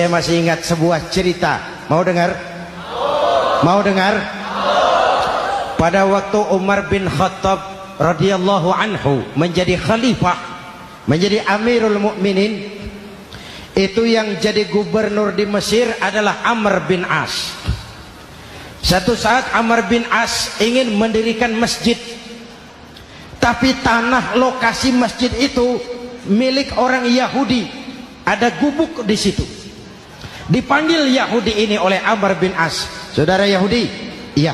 Saya masih ingat sebuah cerita. Mau dengar? Mau dengar? Pada waktu Umar bin Khattab radhiyallahu anhu menjadi khalifah, menjadi Amirul Mukminin, itu yang jadi gubernur di Mesir adalah Amr bin As. Satu saat Amr bin As ingin mendirikan masjid, tapi tanah lokasi masjid itu milik orang Yahudi. Ada gubuk di situ. Dipanggil Yahudi ini oleh Amr bin As. Saudara Yahudi, iya.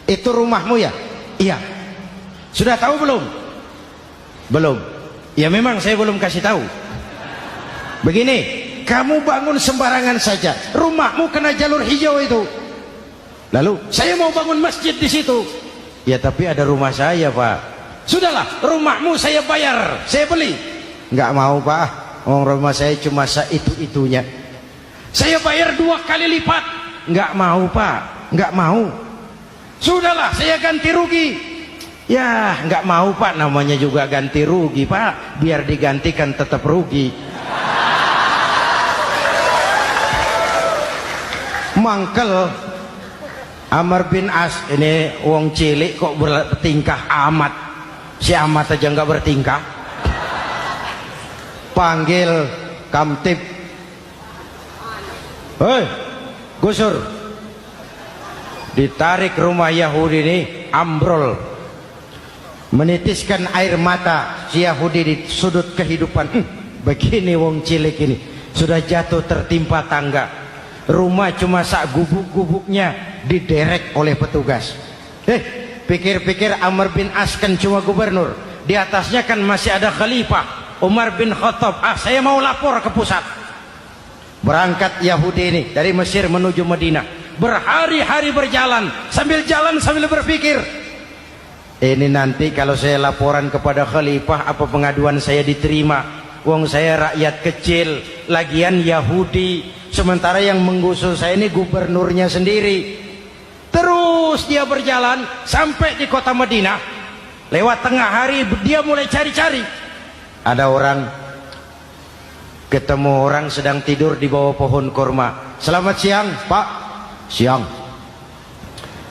Itu rumahmu ya? Iya. Sudah tahu belum? Belum. Ya memang saya belum kasih tahu. Begini, kamu bangun sembarangan saja. Rumahmu kena jalur hijau itu. Lalu saya mau bangun masjid di situ. Ya tapi ada rumah saya, Pak. Sudahlah, rumahmu saya bayar, saya beli. Enggak mau, Pak. Rumah saya cuma itu-itunya. Saya bayar 2 kali lipat. Enggak mau, Pak. Enggak mau. Sudahlah, saya ganti rugi. Ya, enggak mau, Pak. Namanya juga ganti rugi, Pak. Biar digantikan tetap rugi. Mangkel Amr bin As ini wong cilik kok bertingkah amat. Si amat aja enggak bertingkah. Panggil kamtib. Hei, gusur. Ditarik rumah Yahudi ini, ambrol. Menitiskan air mata si Yahudi di sudut kehidupan. Begini wong cilik ini, sudah jatuh tertimpa tangga. Rumah cuma sak gubuk-gubuknya diderek oleh petugas. Pikir-pikir Amr bin As kan cuma gubernur, di atasnya kan masih ada khalifah Umar bin Khattab. Saya mau lapor ke pusat. Berangkat Yahudi ini dari Mesir menuju Madinah. Berhari-hari berjalan, sambil berpikir, ini nanti kalau saya laporan kepada khalifah, apa pengaduan saya diterima? Wong saya rakyat kecil, lagian Yahudi, sementara yang menggusur saya ini gubernurnya sendiri. Terus dia berjalan sampai di kota Madinah. Lewat tengah hari dia mulai cari-cari. Ada orang, ketemu orang sedang tidur di bawah pohon kurma. Selamat siang, Pak. Siang.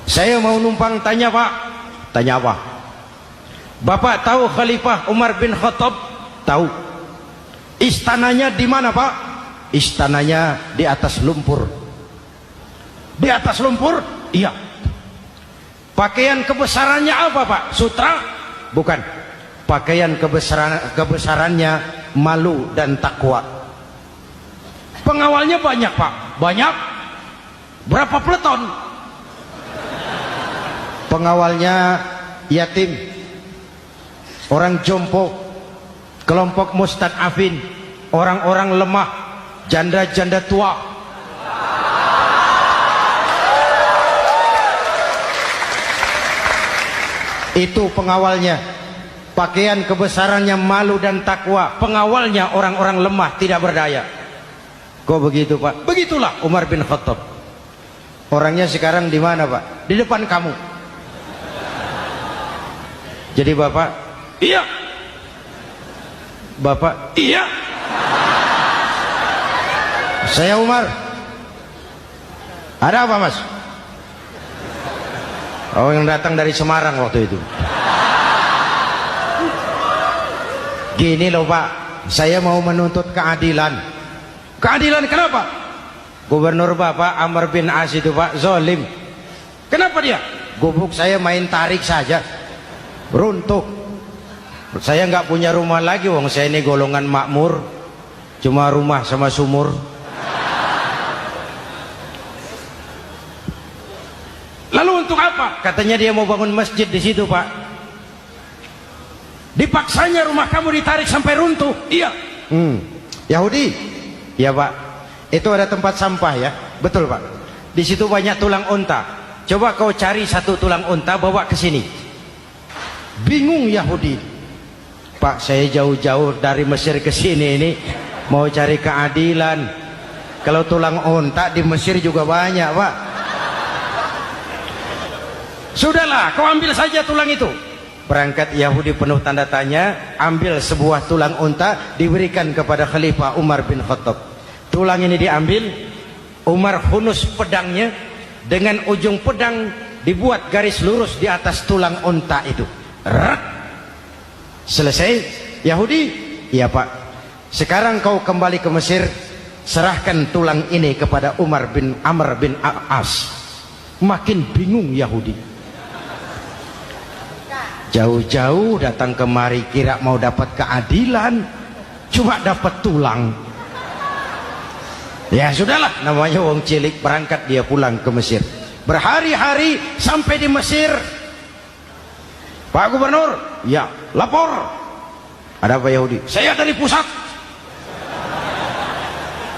Saya mau numpang tanya, Pak. Tanya apa? Bapak tahu Khalifah Umar bin Khattab? Tahu. Istananya di mana, Pak? Istananya di atas lumpur. Di atas lumpur? Iya. Pakaian kebesarannya apa, Pak? Sutra? Bukan. Pakaian kebesarannya malu dan takwa. Pengawalnya banyak, Pak. Banyak. Berapa peleton? Pengawalnya yatim, orang jompo, kelompok mustad'afin, orang-orang lemah, janda-janda tua. Itu pengawalnya. Pakaian kebesarannya malu dan takwa. Pengawalnya orang-orang lemah, tidak berdaya. Kok begitu, Pak? Begitulah Umar bin Khattab. Orangnya sekarang di mana, Pak? Di depan kamu. Jadi Bapak, iya. Bapak, iya. Saya Umar. Ada apa, Mas? Oh, yang datang dari Semarang waktu itu. Gini loh, Pak, saya mau menuntut keadilan. Keadilan kenapa? Gubernur Bapak Amr bin As itu, Pak, zolim. Kenapa dia? Gubuk saya main tarik saja, runtuh. Saya nggak punya rumah lagi, wong saya ini golongan makmur, cuma rumah sama sumur. Lalu untuk apa? Katanya dia mau bangun masjid di situ, Pak. Dipaksanya rumah kamu ditarik sampai runtuh. Iya. Yahudi? Ya, Pak. Itu ada tempat sampah ya. Betul, Pak. Di situ banyak tulang unta. Coba kau cari satu tulang unta bawa ke sini. Bingung Yahudi. Pak, saya jauh-jauh dari Mesir ke sini ini mau cari keadilan. Kalau tulang unta di Mesir juga banyak, Pak. Sudahlah, kau ambil saja tulang itu. Berangkat Yahudi penuh tanda tanya, ambil sebuah tulang unta, diberikan kepada Khalifah Umar bin Khattab. Tulang ini diambil, Umar hunus pedangnya, dengan ujung pedang dibuat garis lurus di atas tulang unta itu. Rak. Selesai. Yahudi, iya Pak, sekarang kau kembali ke Mesir, serahkan tulang ini kepada Umar bin Amr bin As. Makin bingung Yahudi, jauh-jauh datang kemari kira mau dapat keadilan, cuma dapat tulang. Ya sudahlah, namanya wong cilik, berangkat dia pulang ke Mesir. Berhari-hari sampai di Mesir. Pak Gubernur, ya lapor. Ada apa Yahudi? Saya dari pusat.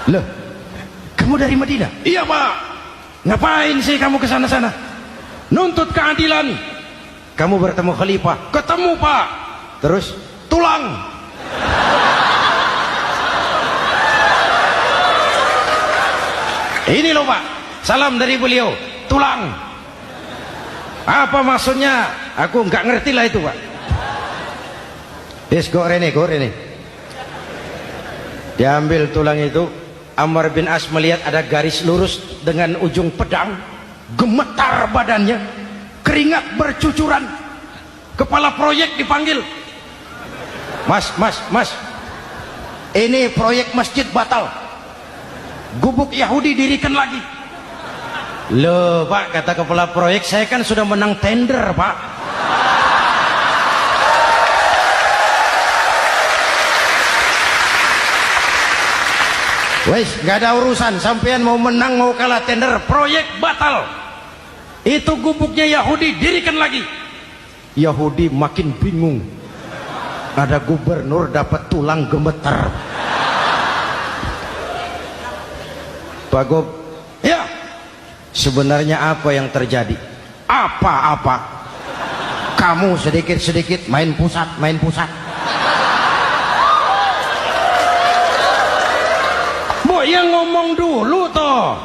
Loh, kamu dari Madinah? Iya Pak. Ngapain sih kamu ke sana-sana? Nuntut keadilan. Kamu bertemu khalifah? Ketemu Pak. Terus tulang. Ini loh Pak, salam dari beliau, tulang. Apa maksudnya? Aku nggak ngerti lah itu Pak. Yes, go Rene. Diambil tulang itu, Amr bin As melihat ada garis lurus dengan ujung pedang, gemetar badannya, keringat bercucuran. Kepala proyek dipanggil. Mas, ini proyek masjid batal. Gubuk Yahudi dirikan lagi. Loh Pak, kata kepala proyek, saya kan sudah menang tender Pak. Wes, gak ada urusan, sampean mau menang mau kalah tender, proyek batal. Itu gubuknya Yahudi dirikan lagi. Yahudi makin bingung. Ada gubernur dapat tulang gemeter. Pak Gob, ya, sebenarnya apa yang terjadi? Apa-apa? Kamu sedikit-sedikit main pusat. Yang ngomong dulu toh.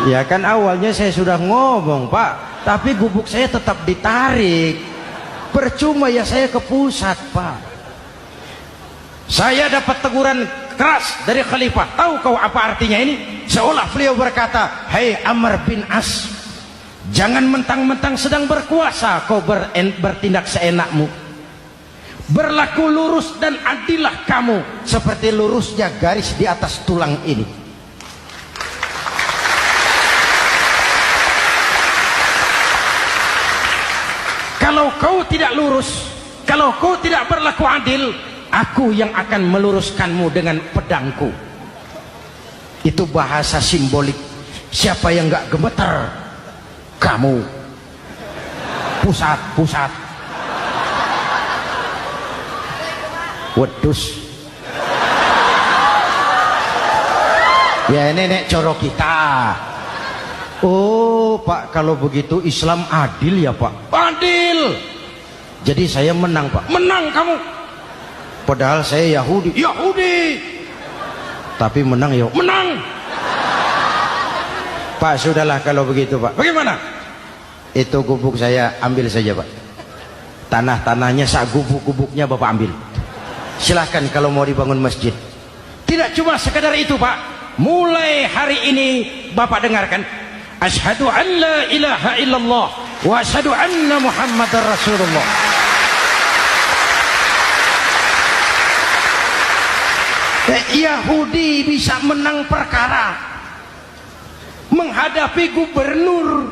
Ya kan awalnya saya sudah ngomong Pak, tapi gubuk saya tetap ditarik. Percuma ya saya ke pusat Pak. Saya dapat teguran keras dari khalifah. Tahu kau apa artinya ini? Seolah beliau berkata, "Hei Amr bin As, jangan mentang-mentang sedang berkuasa kau bertindak seenakmu. Berlaku lurus dan adillah kamu seperti lurusnya garis di atas tulang ini." Kalau kau tidak lurus, kalau kau tidak berlaku adil, aku yang akan meluruskanmu dengan pedangku. Itu bahasa simbolik. Siapa yang gak gemeter? Kamu. Pusat. Wedus. Ya ini nek coro kita. Oh Pak, kalau begitu Islam adil ya Pak? Adil. Jadi saya menang Pak? Menang kamu. Padahal saya Yahudi. Tapi menang ya? Menang. Pak sudahlah kalau begitu Pak. Bagaimana? Itu gubuk saya ambil saja Pak. Tanah-tanahnya sak gubuk-gubuknya Bapak ambil. Silahkan kalau mau dibangun masjid. Tidak cuma sekadar itu Pak. Mulai hari ini Bapak dengarkan, asyhadu an la ilaha illallah wa asyhadu anna muhammadar rasulullah. Yahudi bisa menang perkara menghadapi gubernur